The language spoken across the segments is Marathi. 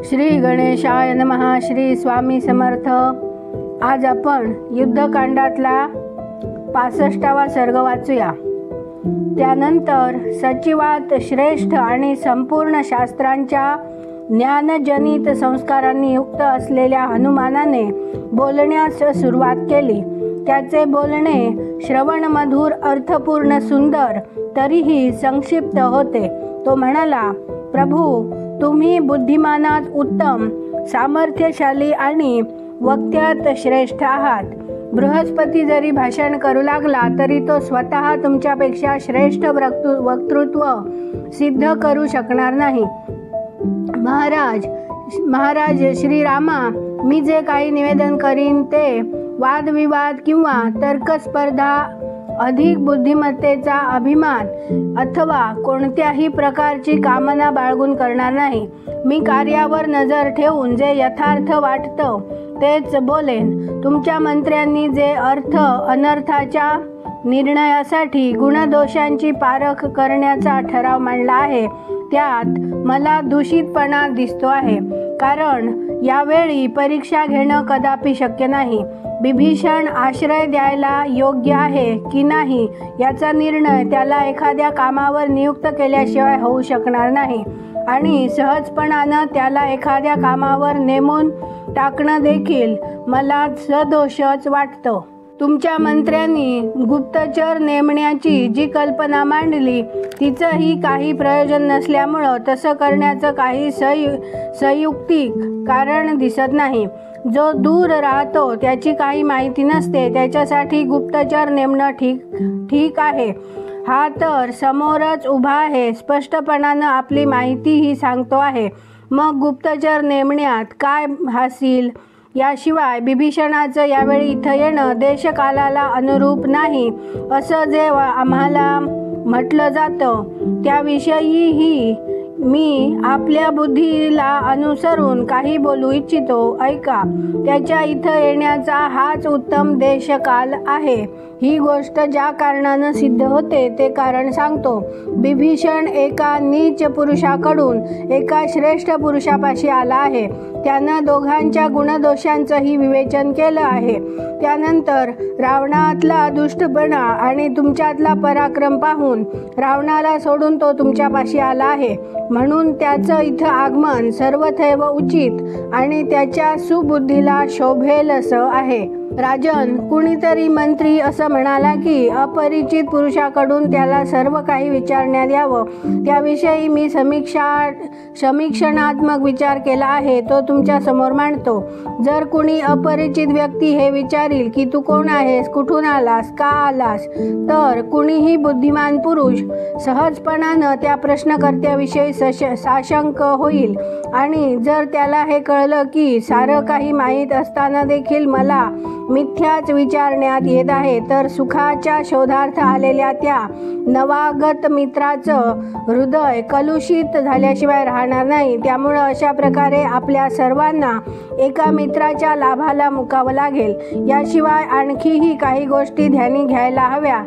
श्री गणेशाय नमः. श्री स्वामी समर्थ. आज आपण युद्धकांडातला 65वा सर्ग वाचूया. त्यानंतर सचिवात श्रेष्ठ आणि संपूर्ण शास्त्रांच्या ज्ञानजनित संस्कारांनी युक्त असलेल्या हनुमानाने बोलण्यास सुरुवात केली. त्याचे बोलणे श्रवणमधुर, अर्थपूर्ण, सुंदर, तरीही संक्षिप्त होते. तो म्हणाला, प्रभू, तुम्ही बुद्धिमानात उत्तम, सामर्थ्यशाली आणि वक्त्यात श्रेष्ठ आहात. बृहस्पती जरी भाषण करू लागला तरी तो स्वतः तुमच्यापेक्षा श्रेष्ठ वक्तृत्व सिद्ध करू शकणार नाही. महाराज श्रीरामा, मी जे काही निवेदन करीन ते वादविवाद किंवा तर्कस्पर्धा, अधिक बुद्धिमत्तेचा अभिमान अथवा कोणत्याही प्रकारची कामना बाळगून करणार नाही. मी कार्यावर नजर ठेवून जे यथार्थ वाटतं तेच बोलेन. तुमच्या मंत्र्यांनी जे अर्थ अनर्थाच्या निर्णयासाठी गुणदोषांची पारख करण्याचा ठराव मांडला आहे त्यात मला दूषितपणा दिसतो आहे, कारण यावेळी परीक्षा घेणं कदापि शक्य नाही. बिभीषण आश्रय द्यायला योग्य आहे की नाही याचा निर्णय त्याला एखाद्या कामावर नियुक्त केल्याशिवाय होऊ शकणार नाही, आणि सहजपणानं त्याला एखाद्या कामावर नेमून टाकणं देखील मला सदोषच वाटतं. तुमच्या मंत्र्यांनी गुप्तचर नेमण्याची जी कल्पना मांडली तिचंही काही प्रयोजन नसल्यामुळं तसं करण्याचं काही संयुक्तिक कारण दिसत नाही. जो दूर राहतो, त्याची काही माहिती नसते, त्याच्यासाठी गुप्तचर नेमणं ठीक आहे. हा तर समोरच उभा आहे, स्पष्टपणानं आपली माहितीही सांगतो आहे. मग गुप्तचर नेमण्यात काय हासील? याशिवाय बिभीषणाचं यावेळी इथं येणं देशकालाला अनुरूप नाही असं जे आम्हाला म्हटलं जातं त्याविषयीही मी आपल्या बुद्धीला अनुसरून काही बोलू इच्छितो. ऐका, त्याच्या इथं येण्याचा हाच उत्तम देशकाल आहे. ही गोष्ट ज्या कारणानं सिद्ध होते ते कारण सांगतो. बिभीषण एका नीच पुरुषाकडून एका श्रेष्ठ पुरुषापाशी आला आहे. त्यानं दोघांच्या गुणदोषांचंही विवेचन केलं आहे. त्यानंतर रावणातला दुष्टपणा आणि तुमच्यातला पराक्रम पाहून रावणाला सोडून तो तुमच्यापाशी आला आहे. म्हणून त्याचं इथं आगमन सर्वथैव उचित आणि त्याच्या सुबुद्धीला शोभेल असं आहे. राजन, कुणीतरी मंत्री असं म्हणाला की अपरिचित पुरुषाकडून त्याला सर्व काही विचारण्यात यावं. त्याविषयी मी समीक्षणात्मक विचार केला आहे, तो तुमच्या समोर मांडतो. जर कुणी अपरिचित व्यक्ती हे विचारील की तू कोण आहेस, कुठून आलास, का आलास, तर कुणीही बुद्धिमान पुरुष सहजपणानं त्या प्रश्नकर्त्याविषयी साशंक होईल. आणि जर त्याला हे कळलं की सारं काही माहीत असताना देखील मला मिथ्याच विचारण्यात येत आहे, तर सुखाच्या शोधार्थ आलेल्या त्या नवागत मित्राचं हृदय कलुषित झाल्याशिवाय राहणार नाही. त्यामुळं अशा प्रकारे आपल्या सर्वांना एका मित्राच्या लाभाला मुकावं लागेल. याशिवाय आणखीही काही गोष्टी ध्यानी घ्यायला हव्या.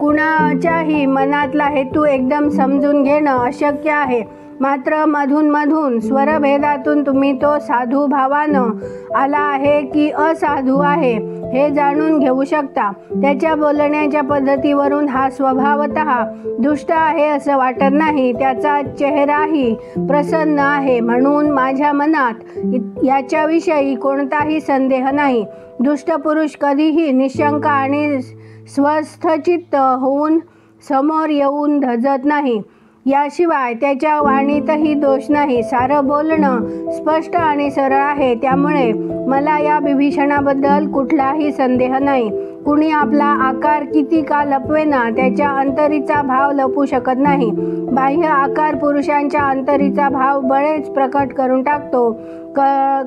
कुणाच्याही मनातला हेतू एकदम समजून घेणं अशक्य आहे, मात्र मधून स्वरभेदातून तुम्ही तो साधू भावानं आला आहे की असाधू आहे हे जाणून घेऊ शकता. त्याच्या बोलण्याच्या पद्धतीवरून हा स्वभावतः दुष्ट आहे असं वाटत नाही. त्याचा चेहराही प्रसन्न आहे, म्हणून माझ्या मनात याच्याविषयी कोणताही संदेह नाही. दुष्ट पुरुष कधीही निशंक आणि स्वस्थचित्त होऊन समोर येऊन धजत नाही. याशिवाय त्याच्या वाणीतही दोष नाही. सारं बोलणं स्पष्ट आणि सरळ आहे. त्यामुळे मला या बिभीषणाबद्दल कुठलाही संदेह नाही. कुणी आपला आकार किती का लपवेना, त्याच्या अंतरीचा भाव लपू शकत नाही. बाह्य आकार पुरुषांच्या अंतरीचा भाव बळेच प्रकट करून टाकतो.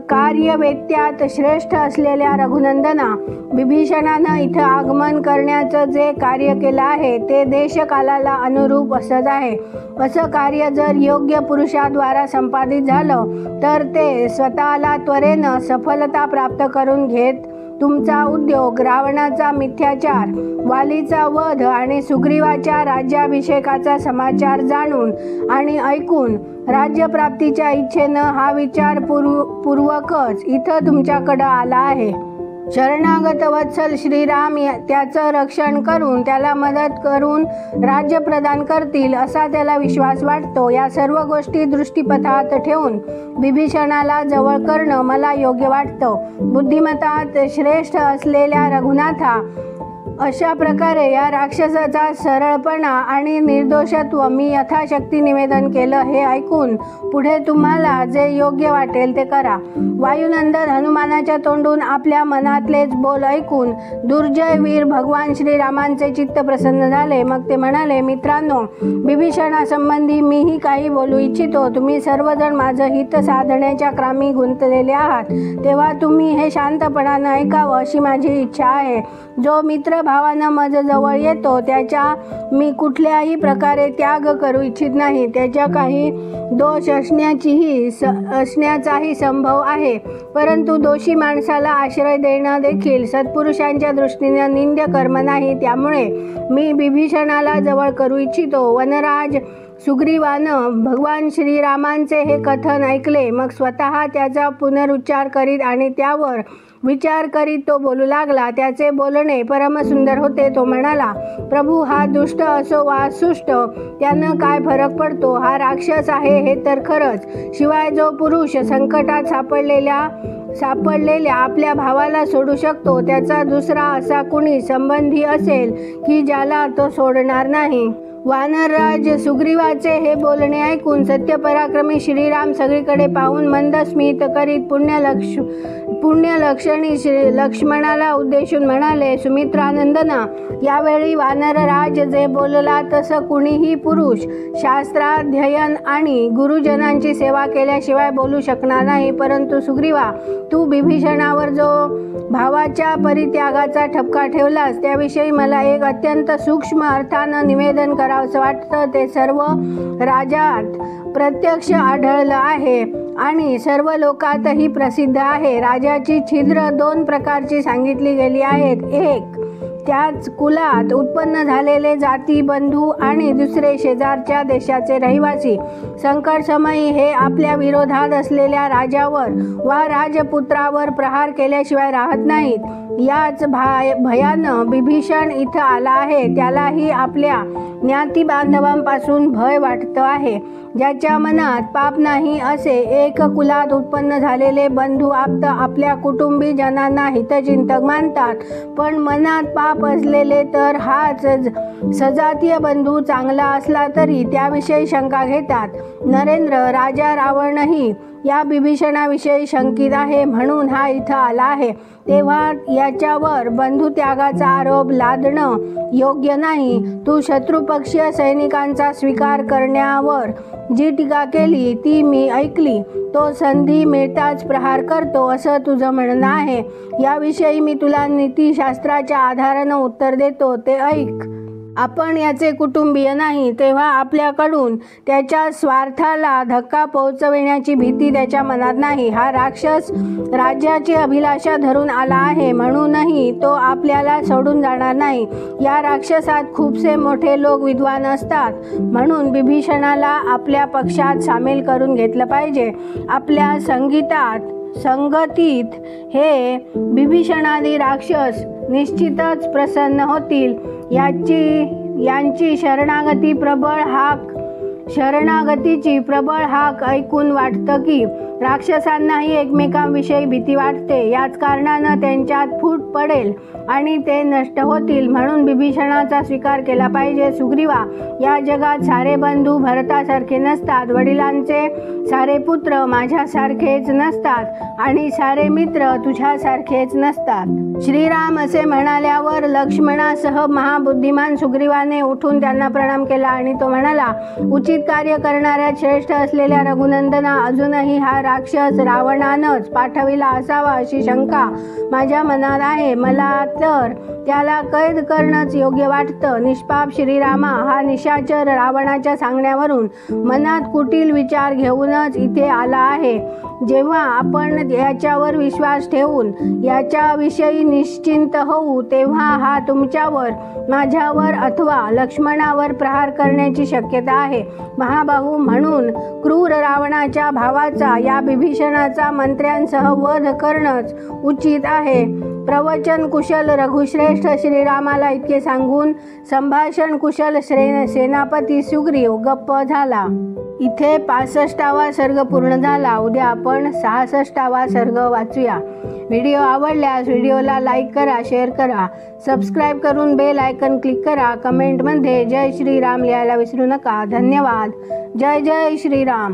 कार्यवेत्यात श्रेष्ठ असलेल्या रघुनंदना, बिभीषणानं इथं आगमन करण्याचं जे कार्य केलं आहे ते देशकालाला अनुरूप असंच आहे. असं कार्य जर योग्य पुरुषाद्वारा संपादित झालं तर ते स्वतःला त्वरेनं सफलता प्राप्त करून घेत तुमचा उद्योग, रावणाचा मिथ्याचार, वालीचा वध आणि सुग्रीवाच्या राज्याभिषेकाचा समाचार जाणून आणि ऐकून राज्यप्राप्तीच्या इच्छेनं हा विचार पूर्वकच इथं तुमच्याकडं आला आहे. शरणागत वत्सल श्रीराम त्याचं रक्षण करून त्याला मदत करून राज्य प्रदान करतील असा त्याला विश्वास वाटतो. या सर्व गोष्टी दृष्टीपथात ठेवून विभीषणाला जवळ करणं मला योग्य वाटतं. बुद्धिमत्तात श्रेष्ठ असलेल्या रघुनाथा, अशा प्रकारे या राक्षसाचा सरळपणा आणि निर्दोषत्व मी यथाशक्ती निवेदन केलं. हे ऐकून पुढे तुम्हाला जे योग्य वाटेल ते करा. वायुनंदन हनुमानाच्या तोंडून आपल्या मनातलेच बोल ऐकून दुर्जय वीर भगवान श्रीरामांचे चित्त प्रसन्न झाले. मग ते म्हणाले, मित्रांनो, विभीषणासंबंधी मीही काही बोलू इच्छितो. तुम्ही सर्वजण माझं हित साधण्याच्या क्रामी गुंतलेले आहात, तेव्हा तुम्ही हे शांतपणानं ऐकावं अशी माझी इच्छा आहे. जो मित्र भावानं माझं जवळ येतो त्याच्या मी कुठल्याही प्रकारे त्याग करू इच्छित नाही. त्याच्या काही दोष असण्याचाही संभव आहे, परंतु दोषी माणसाला आश्रय देणं देखील सत्पुरुषांच्या दृष्टीनं निंद्य कर्म नाही. त्यामुळे मी विभीषणाला जवळ करू इच्छितो. वनराज सुग्रीवानं भगवान श्रीरामांचे हे कथन ऐकले. मग स्वतः त्याचा पुनरुच्चार करीत आणि त्यावर विचार करीत तो बोलू लागला. त्याचे बोलणे परमसुंदर होते. तो म्हणाला, प्रभू, हा दुष्ट असो वा सुष्ट त्यानं काय फरक पडतो? हा राक्षस आहे हे तर खरंच. शिवाय जो पुरुष संकटात सापडलेल्या आपल्या भावाला सोडू शकतो त्याचा दुसरा असा कुणी संबंधी असेल की ज्याला तो सोडणार नाही. वानरराज सुग्रीवाचे हे बोलणे ऐकून सत्यपराक्रमी श्रीराम सगळीकडे पाहून मंद स्मित करीत पुण्यलक्षणी लक्ष्मणाला उद्देशून म्हणाले, सुमित्रानंदना, यावेळी वानरराज जे बोलला तसं कुणीही पुरुष शास्त्राध्ययन आणि गुरुजनांची सेवा केल्याशिवाय बोलू शकणार नाही. परंतु सुग्रीवा, तू विभीषणावर जो भावाच्या परित्यागाचा ठपका ठेवलास त्याविषयी मला एक अत्यंत सूक्ष्म अर्थानं निवेदन करावंसं वाटतं. ते सर्व राज्यात प्रत्यक्ष आढळलं आहे आणि सर्व लोकातही प्रसिद्ध आहे. राजाची छिद्र दोन प्रकारची सांगितली गेली आहेत. एक, त्याच कुलात उत्पन्न झालेले जाती बंधू आणि दुसरे शेजारच्या देशाचे रहिवासी. संकटसमयी हे आपल्या विरोधात असलेल्या राजावर वा राजपुत्रावर प्रहार केल्याशिवाय राहत नाहीत. याच भयानं विभीषण इथं आला आहे. त्यालाही आपल्या ज्ञाती बांधवांपासून भय वाटतं आहे. ज्याच्या मनात पाप नाही असे एक कुलात उत्पन्न झालेले बंधू आपल्या कुटुंबी जनांना हितचिंतक मानतात, पण मनात पाप असलेले तर हाच सजातीय बंधू चांगला असला तरी त्याविषयी शंका घेतात. नरेंद्र, राजा रावणही या विभीषणाविषयी शंकित आहे म्हणून हा इथं आला आहे. तेव्हा याच्यावर बंधुत्यागाचा आरोप लादणं योग्य नाही. तू शत्रुपक्षीय सैनिकांचा स्वीकार करण्यावर जी टीका केली ती मी ऐकली. तो संधी मिळताच प्रहार करतो असं तुझं म्हणणं आहे. याविषयी मी तुला नीतिशास्त्राच्या आधारानं उत्तर देतो, ते ऐक. आपण याचे कुटुंबीय नाही, तेव्हा आपल्याकडून त्याच्या स्वार्थाला धक्का पोहोचविण्याची भीती त्याच्या मनात नाही. हा राक्षस राज्याची अभिलाषा धरून आला आहे म्हणूनही तो आपल्याला सोडून जाणार नाही. या राक्षसात खूपसे मोठे लोक विद्वान असतात म्हणून विभीषणाला आपल्या पक्षात सामील करून घेतलं पाहिजे. आपल्या संगतीत हे विभीषणादी राक्षस निश्चितच प्रसन्न होतील. यांची शरणागतीची प्रबळ हाक ऐकून वाटतं की राक्षसांनाही एकमेकांविषयी भीती वाटते. याच कारणानं त्यांच्यात फूट पडेल आणि ते नष्ट होतील. म्हणून विभीषणाचा स्वीकार केला पाहिजे. सुग्रीवा, या जगात सारे बंधू भरतासारखे नसतात, वडिलांचे सारे पुत्र माझ्यासारखेच नसतात आणि सारे मित्र तुझ्यासारखेच नसतात. श्रीराम असे म्हणाल्यावर लक्ष्मणासह महाबुद्धिमान सुग्रीवाने उठून त्यांना प्रणाम केला आणि तो म्हणाला, उचित कार्य करणाऱ्या श्रेष्ठ असलेल्या रघुनंदना, अजूनही हा राक्षस रावणानंच पाठविला असावा अशी शंका माझ्या मनात आहे. मला तर त्याला कैद करणंच योग्य वाटतं. निष्पाप श्रीरामा हा निशाचर रावणाच्या सांगण्यावरून मनात कुटील विचार घेऊनच इथे आला आहे. जेव्हा आपण याच्यावर विश्वास ठेवून याच्याविषयी निश्चिंत होऊ तेव्हा हा तुमच्यावर, माझ्यावर अथवा लक्ष्मणावर प्रहार करण्याची शक्यता आहे. महाबाहू, म्हणून क्रूर रावणाच्या भावाचा या बिभीषणाचा मंत्र्यांसह वध करणंच उचित आहे. प्रवचन कुशल रघुश्रेष्ठ श्रीरामाला इतके सांगून संभाषण कुशल सेनापती सुग्रीव गप्प झाला. इथे 65वा सर्ग पूर्ण झाला. उद्या आपण 66वा सर्ग वाचूया. व्हिडिओ आवडल्यास व्हिडिओला लाईक करा, शेअर करा, सबस्क्राईब करून बेल आयकन क्लिक करा. कमेंटमध्ये जय श्रीराम लिहायला विसरू नका. धन्यवाद. जय जय श्रीराम.